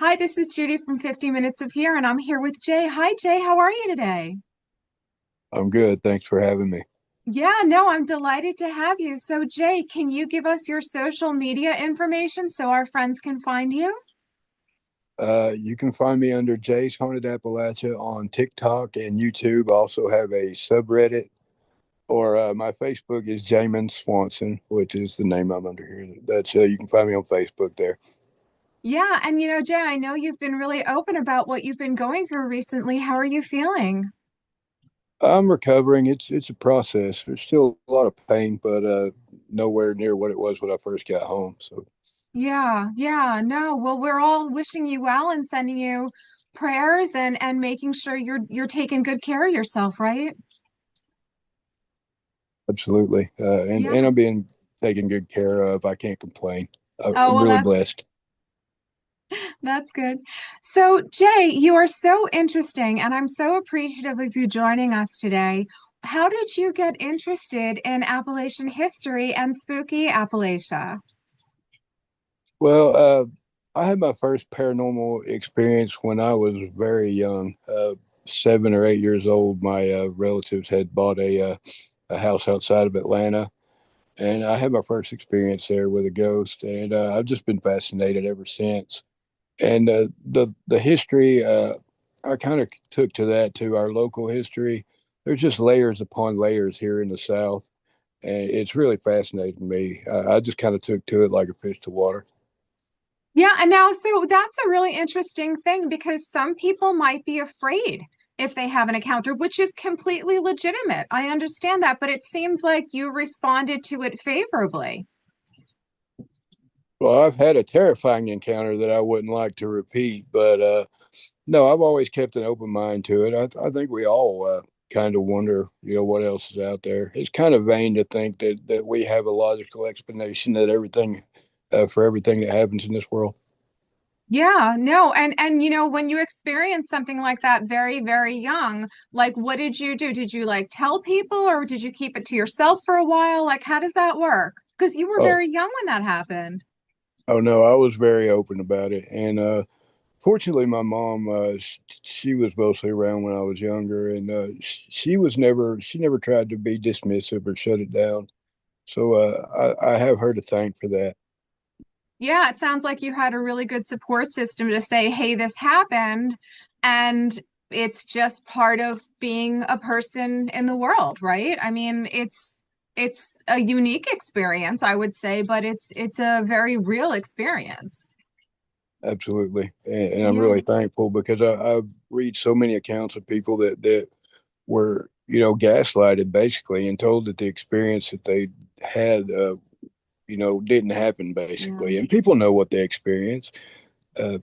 Hi, this is Judy from 50 Minutes of Here, and I'm here with Jay. Hi, Jay. How are you today? I'm good. Thanks for having me. Yeah, no, I'm delighted to have you. So, Jay, can you give us your social media information so our friends can find you? You can find me under Jay's Haunted Appalachia on TikTok and YouTube. I also have a subreddit, or my Facebook is Jamin Swanson, which is the name I'm under here. That's you can find me on Facebook there. Yeah, and Jay, I know you've been really open about what you've been going through recently. How are you feeling? I'm recovering. It's a process. There's still a lot of pain, but nowhere near what it was when I first got home. So Yeah, yeah, no. Well, we're all wishing you well and sending you prayers and making sure you're taking good care of yourself, right? absolutely, and Yeah. I'm being taken good care of. I can't complain. Oh, I'm well, really that's blessed. That's good. So, Jay, you are so interesting, and I'm so appreciative of you joining us today. How did you get interested in Appalachian history and spooky Appalachia? Well, I had my first paranormal experience when I was very young, 7 or 8 years old. My relatives had bought a house outside of Atlanta, and I had my first experience there with a ghost, and I've just been fascinated ever since. And the history, I kind of took to that to our local history. There's just layers upon layers here in the South, and it's really fascinating me. I just kind of took to it like a fish to water. Yeah, and now, so that's a really interesting thing because some people might be afraid if they have an encounter, which is completely legitimate. I understand that, but it seems like you responded to it favorably. Well, I've had a terrifying encounter that I wouldn't like to repeat, but no, I've always kept an open mind to it. I think we all kind of wonder, what else is out there. It's kind of vain to think that we have a logical explanation that everything for everything that happens in this world. Yeah, no, and when you experience something like that very, very young, like what did you do? Did you like tell people or did you keep it to yourself for a while? Like how does that work? Because you were Oh, very young when that happened. oh no, I was very open about it, and fortunately, my mom, she was mostly around when I was younger, and she never tried to be dismissive or shut it down. So I have her to thank for that. Yeah, it sounds like you had a really good support system to say, "Hey, this happened," and it's just part of being a person in the world, right? I mean, it's a unique experience, I would say, but it's a very real experience. Absolutely, and I'm Yeah. really thankful because I've read so many accounts of people that were gaslighted basically and told that the experience that they had didn't happen Yeah. basically, and people know what they experience. Uh,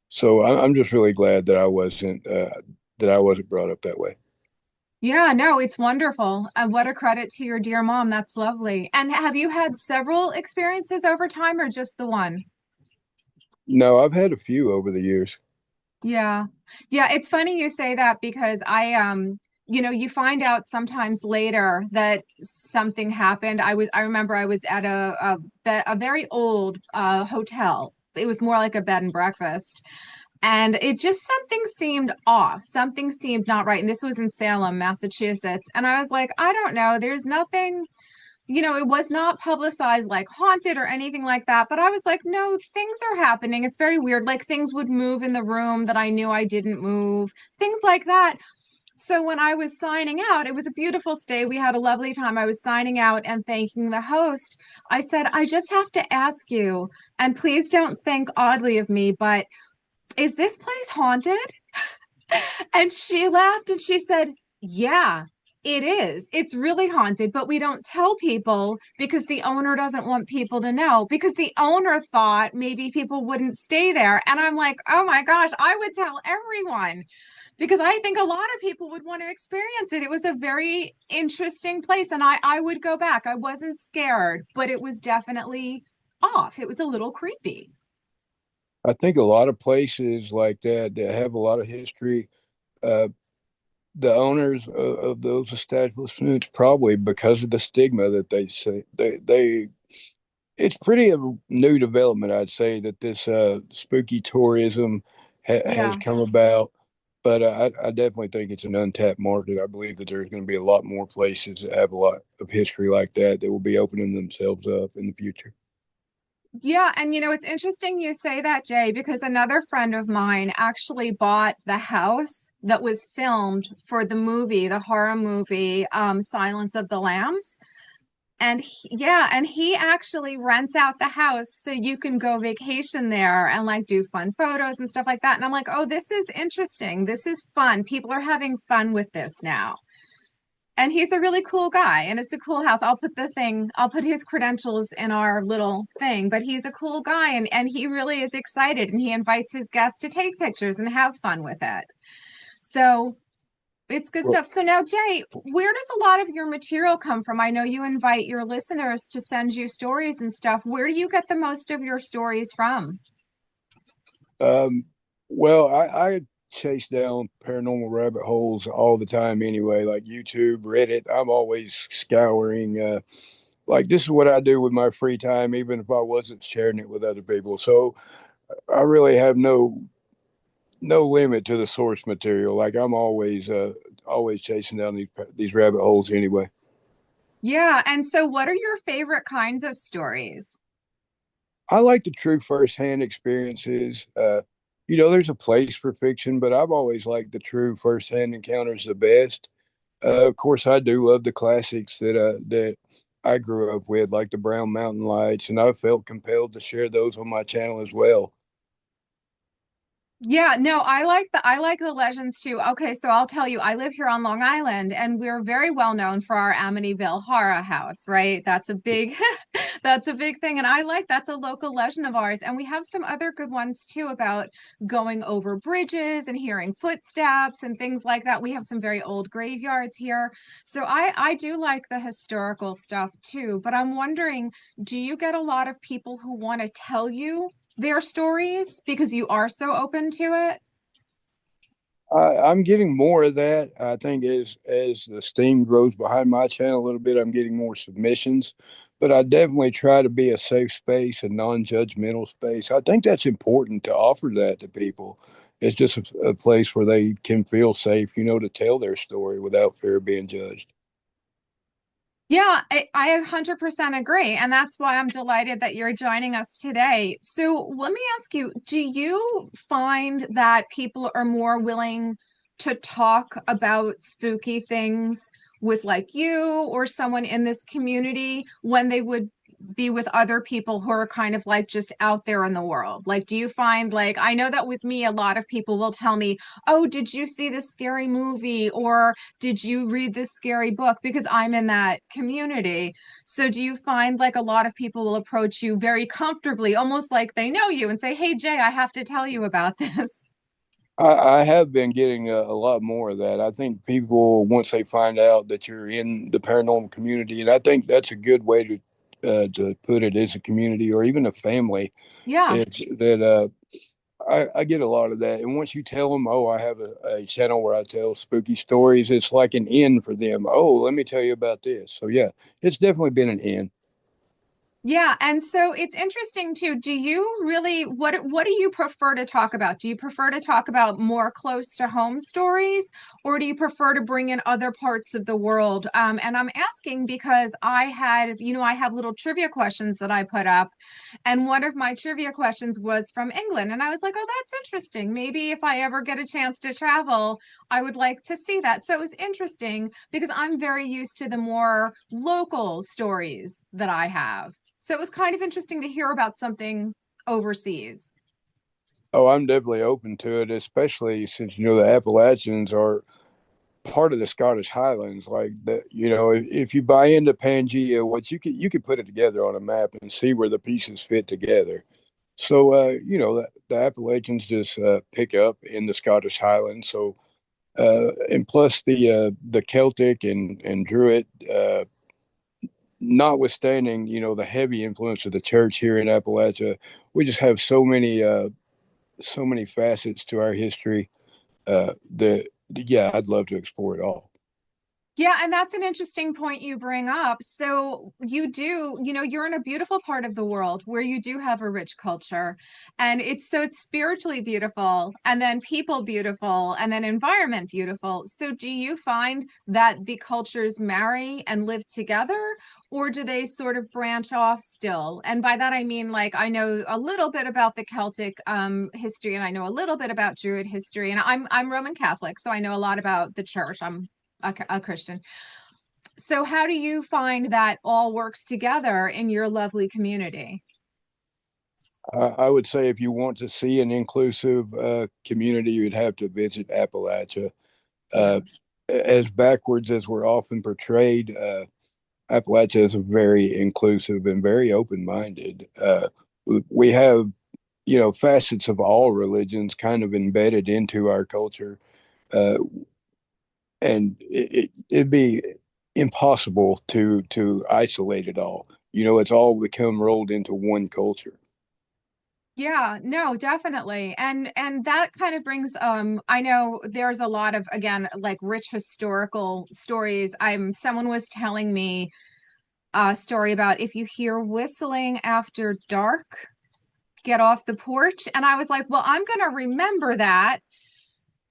so I'm just really glad that I wasn't brought up that way. Yeah, no, it's wonderful. And what a credit to your dear mom. That's lovely. And have you had several experiences over time or just the one? No, I've had a few over the years. Yeah. Yeah, it's funny you say that because you find out sometimes later that something happened. I remember I was at a very old hotel. It was more like a bed and breakfast. And it just something seemed off. Something seemed not right. And this was in Salem, Massachusetts. And I was like, I don't know. There's nothing, it was not publicized like haunted or anything like that. But I was like, no, things are happening. It's very weird. Like things would move in the room that I knew I didn't move, things like that. So when I was signing out, it was a beautiful stay. We had a lovely time. I was signing out and thanking the host. I said, I just have to ask you, and please don't think oddly of me, but is this place haunted? And she laughed and she said, yeah, it is. It's really haunted, but we don't tell people because the owner doesn't want people to know because the owner thought maybe people wouldn't stay there. And I'm like, oh my gosh, I would tell everyone because I think a lot of people would want to experience it. It was a very interesting place and I would go back. I wasn't scared, but it was definitely off. It was a little creepy. I think a lot of places like that have a lot of history. Uh, the owners of those establishments, probably because of the stigma that they say they It's pretty a new development, I'd say, that this spooky tourism has Yeah. come about. But I definitely think it's an untapped market. I believe that there's going to be a lot more places that have a lot of history like that that will be opening themselves up in the future. Yeah, and it's interesting you say that, Jay, because another friend of mine actually bought the house that was filmed for the movie, the horror movie, Silence of the Lambs. And yeah, and he actually rents out the house so you can go vacation there and like do fun photos and stuff like that. And I'm like, oh, this is interesting. This is fun. People are having fun with this now. And he's a really cool guy, and it's a cool house. I'll put his credentials in our little thing, but he's a cool guy, and he really is excited, and he invites his guests to take pictures and have fun with it. So it's good Well, stuff. So now, Jay, where does a lot of your material come from? I know you invite your listeners to send you stories and stuff. Where do you get the most of your stories from? um, I chase down paranormal rabbit holes all the time anyway, like YouTube, Reddit. I'm always scouring. Like this is what I do with my free time, even if I wasn't sharing it with other people. So I really have no limit to the source material. Like I'm always chasing down these rabbit holes anyway. Yeah, and so what are your favorite kinds of stories? I like the true firsthand experiences. There's a place for fiction, but I've always liked the true firsthand encounters the best. Of course, I do love the classics that I grew up with, like the Brown Mountain Lights, and I felt compelled to share those on my channel as well. Yeah, no, I like the legends too. Okay, so I'll tell you, I live here on Long Island and we're very well known for our Amityville Horror House, right? That's a big that's a big thing and I like that's a local legend of ours. And we have some other good ones too about going over bridges and hearing footsteps and things like that. We have some very old graveyards here. So I do like the historical stuff too, but I'm wondering, do you get a lot of people who want to tell you their stories because you are so open to it? I'm getting more of that. I think as the steam grows behind my channel a little bit, I'm getting more submissions. But I definitely try to be a safe space, a non-judgmental space. I think that's important to offer that to people. It's just a place where they can feel safe, to tell their story without fear of being judged. Yeah, I 100% agree. And that's why I'm delighted that you're joining us today. So let me ask you, do you find that people are more willing to talk about spooky things with like you or someone in this community when they would be with other people who are kind of like just out there in the world? Like, do you find like, I know that with me, a lot of people will tell me, oh, did you see this scary movie? Or did you read this scary book? Because I'm in that community. So do you find like a lot of people will approach you very comfortably, almost like they know you and say, hey, Jay, I have to tell you about this? I have been getting a lot more of that. I think people, once they find out that you're in the paranormal community, and I think that's a good way to put it as a community or even a family, Yeah. is that I get a lot of that. And once you tell them, oh, I have a channel where I tell spooky stories, it's like an in for them. Oh, let me tell you about this. So, yeah, it's definitely been an in. Yeah, and so it's interesting too. Do you really what do you prefer to talk about? Do you prefer to talk about more close to home stories, or do you prefer to bring in other parts of the world? And I'm asking because I have little trivia questions that I put up, and one of my trivia questions was from England, and I was like, oh, that's interesting. Maybe if I ever get a chance to travel, I would like to see that. So it was interesting because I'm very used to the more local stories that I have. So it was kind of interesting to hear about something overseas. Oh, I'm definitely open to it, especially since, the Appalachians are part of the Scottish Highlands. Like that, if you buy into Pangea, what you could put it together on a map and see where the pieces fit together. So the Appalachians just pick up in the Scottish Highlands. So and plus the Celtic and Druid, notwithstanding the heavy influence of the church here in Appalachia, we just have so many facets to our history that yeah, I'd love to explore it all. Yeah, and that's an interesting point you bring up. So you do, you're in a beautiful part of the world where you do have a rich culture, and it's spiritually beautiful, and then people beautiful, and then environment beautiful. So do you find that the cultures marry and live together, or do they sort of branch off still? And by that I mean, like, I know a little bit about the Celtic history, and I know a little bit about Druid history, and I'm Roman Catholic, so I know a lot about the church. I'm a Christian. So, how do you find that all works together in your lovely community? I would say if you want to see an inclusive community, you'd have to visit Appalachia. Yeah. Uh, as backwards as we're often portrayed, Appalachia is very inclusive and very open-minded. We have, facets of all religions kind of embedded into our culture, uh, and it'd be impossible to isolate it all. It's all become rolled into one culture. Yeah, no, definitely. And that kind of brings I know there's a lot of, again, like rich historical stories. Someone was telling me a story about if you hear whistling after dark, get off the porch. And I was like, well, I'm gonna remember that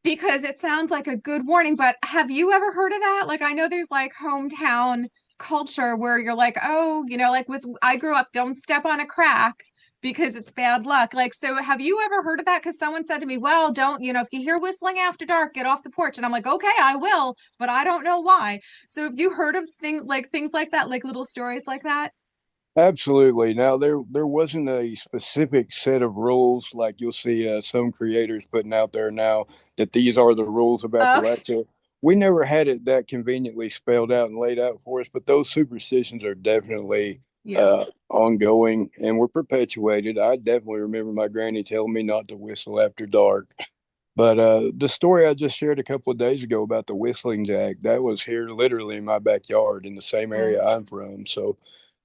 because it sounds like a good warning. But have you ever heard of that? Like, I know there's like hometown culture where you're like, oh, like with I grew up, don't step on a crack because it's bad luck. Like, so have you ever heard of that? Because someone said to me, well, don't, if you hear whistling after dark, get off the porch. And I'm like, okay, I will, but I don't know why. So have you heard of things like that, like little stories like that? Absolutely. Now there wasn't a specific set of rules like you'll see some creators putting out there now that these are the rules of Oh, Appalachia. We never had it that conveniently spelled out and laid out for us, but those superstitions are definitely yeah. ongoing and were perpetuated. I definitely remember my granny telling me not to whistle after dark. But the story I just shared a couple of days ago about the whistling jack, that was here literally in my backyard in the same Right. area I'm from. So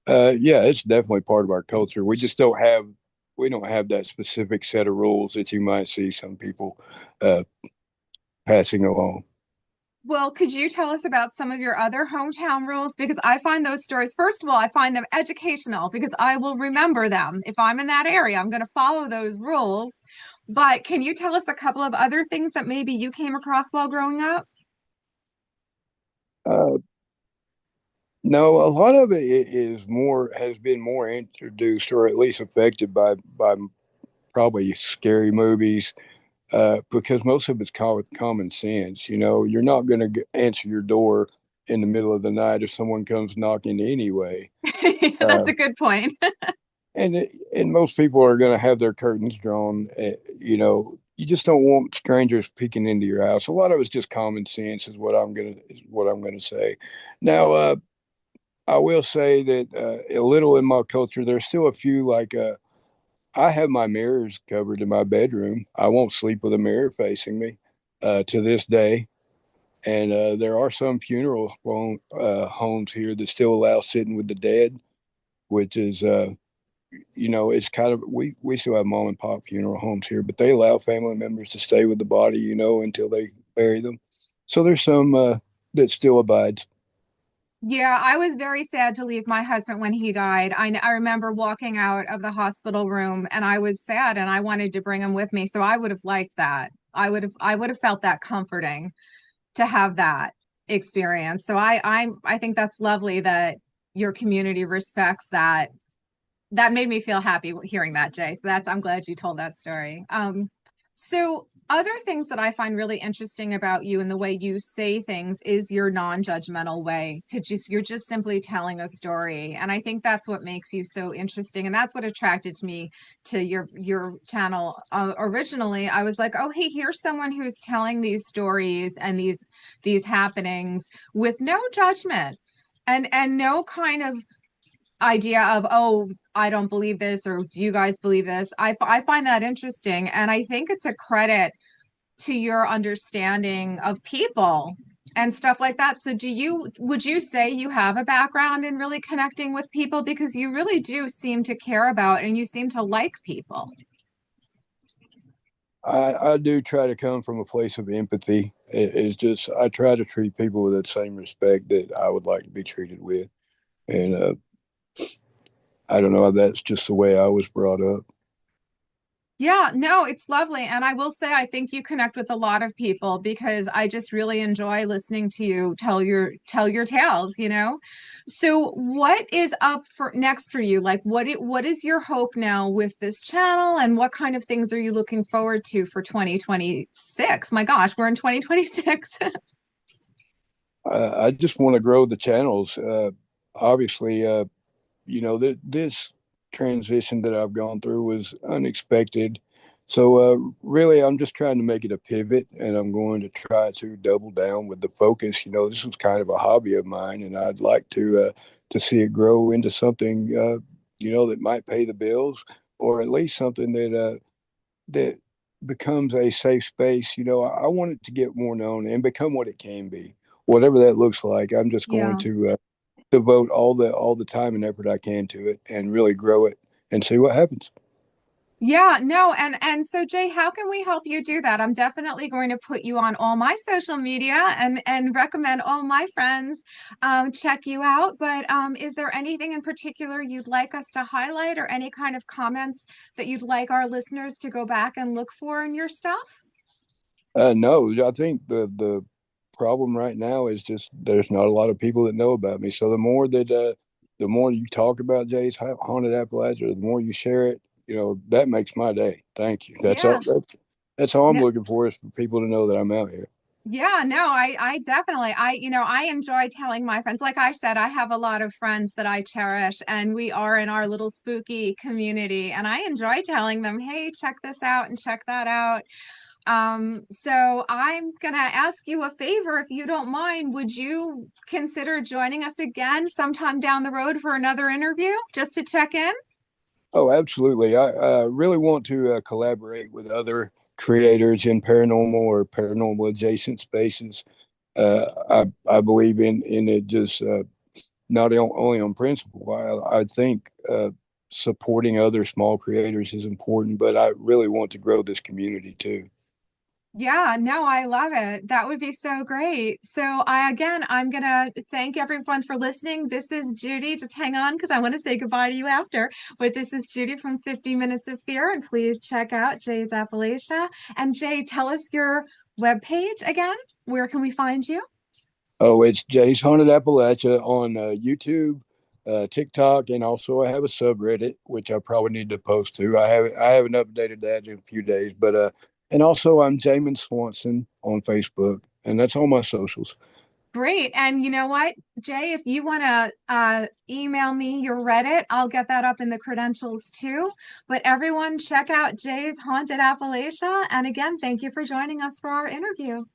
yeah, it's definitely part of our culture. We don't have that specific set of rules that you might see some people uh, passing along. Well, could you tell us about some of your other hometown rules? Because I find those stories, first of all, I find them educational because I will remember them. If I'm in that area, I'm going to follow those rules. But can you tell us a couple of other things that maybe you came across while growing up? Uh, no, a lot of it has been more introduced or at least affected by probably scary movies because most of it's common sense. You're not going to answer your door in the middle of the night if someone comes knocking anyway. That's Uh, a good point. and most people are going to have their curtains drawn. You just don't want strangers peeking into your house. A lot of it's just common sense, is what I'm gonna say. Now, I will say that a little in my culture, there's still a few like I have my mirrors covered in my bedroom. I won't sleep with a mirror facing me to this day. And there are some funeral homes here that still allow sitting with the dead, which is it's kind of we still have mom and pop funeral homes here, but they allow family members to stay with the body, until they bury them. So there's some that still abides. Yeah, I was very sad to leave my husband when he died. I remember walking out of the hospital room and I was sad and I wanted to bring him with me. So I would have liked that. I would have felt that comforting to have that experience. So I think that's lovely that your community respects that. That made me feel happy hearing that, Jay. So I'm glad you told that story. So other things that I find really interesting about you and the way you say things is your non-judgmental way to you're just simply telling a story. And I think that's what makes you so interesting. And that's what attracted me to your channel. Originally, I was like, oh, hey, here's someone who's telling these stories and these happenings with no judgment and no kind of idea of, oh, I don't believe this, or do you guys believe this? I find that interesting. And I think it's a credit to your understanding of people and stuff like that. So would you say you have a background in really connecting with people because you really do seem to care about and you seem to like people? I do try to come from a place of empathy. It's just I try to treat people with that same respect that I would like to be treated with, and I don't know. That's just the way I was brought up. Yeah, no, it's lovely. And I will say, I think you connect with a lot of people because I just really enjoy listening to you tell your tales, you know? So what is up for next for you? Like what is your hope now with this channel and what kind of things are you looking forward to for 2026? My gosh, we're in 2026. I just want to grow the channels. Obviously, this transition that I've gone through was unexpected. So really, I'm just trying to make it a pivot, and I'm going to try to double down with the focus. This was kind of a hobby of mine, and I'd like to see it grow into something that might pay the bills, or at least something that becomes a safe space. I want it to get more known and become what it can be, whatever that looks like. I'm just going Yeah. to devote all the time and effort I can to it and really grow it and see what happens. Yeah, no, and so Jay, how can we help you do that? I'm definitely going to put you on all my social media and recommend all my friends check you out. But is there anything in particular you'd like us to highlight or any kind of comments that you'd like our listeners to go back and look for in your stuff? No, I think the problem right now is just there's not a lot of people that know about me. So the more you talk about Jay's Haunted Appalachia, the more you share it, that makes my day. Thank you. That's all. Yeah. That's all I'm No, looking for is for people to know that I'm out here. yeah, no, I definitely, I enjoy telling my friends. Like I said, I have a lot of friends that I cherish, and we are in our little spooky community, and I enjoy telling them, hey, check this out and check that out. So I'm gonna ask you a favor if you don't mind. Would you consider joining us again sometime down the road for another interview just to check in? Oh, absolutely. I really want to collaborate with other creators in paranormal or paranormal adjacent spaces. I believe in it just not only on principle. I think supporting other small creators is important, but I really want to grow this community too. Yeah, no, I love it. That would be so great. So I'm gonna thank everyone for listening. This is Judy. Just hang on because I want to say goodbye to you after. But this is Judy from 50 Minutes of Fear, and please check out Jay's Appalachia. And Jay, tell us your webpage again. Where can we find you? Oh, it's Jay's Haunted Appalachia on YouTube, TikTok, and also I have a subreddit which I probably need to post to. I haven't updated that in a few days, but and also I'm Jamin Swanson on Facebook, and that's all my socials. Great. And you know what, Jay, if you want to email me your Reddit, I'll get that up in the credentials too. But everyone, check out Jay's Haunted Appalachia. And again, thank you for joining us for our interview.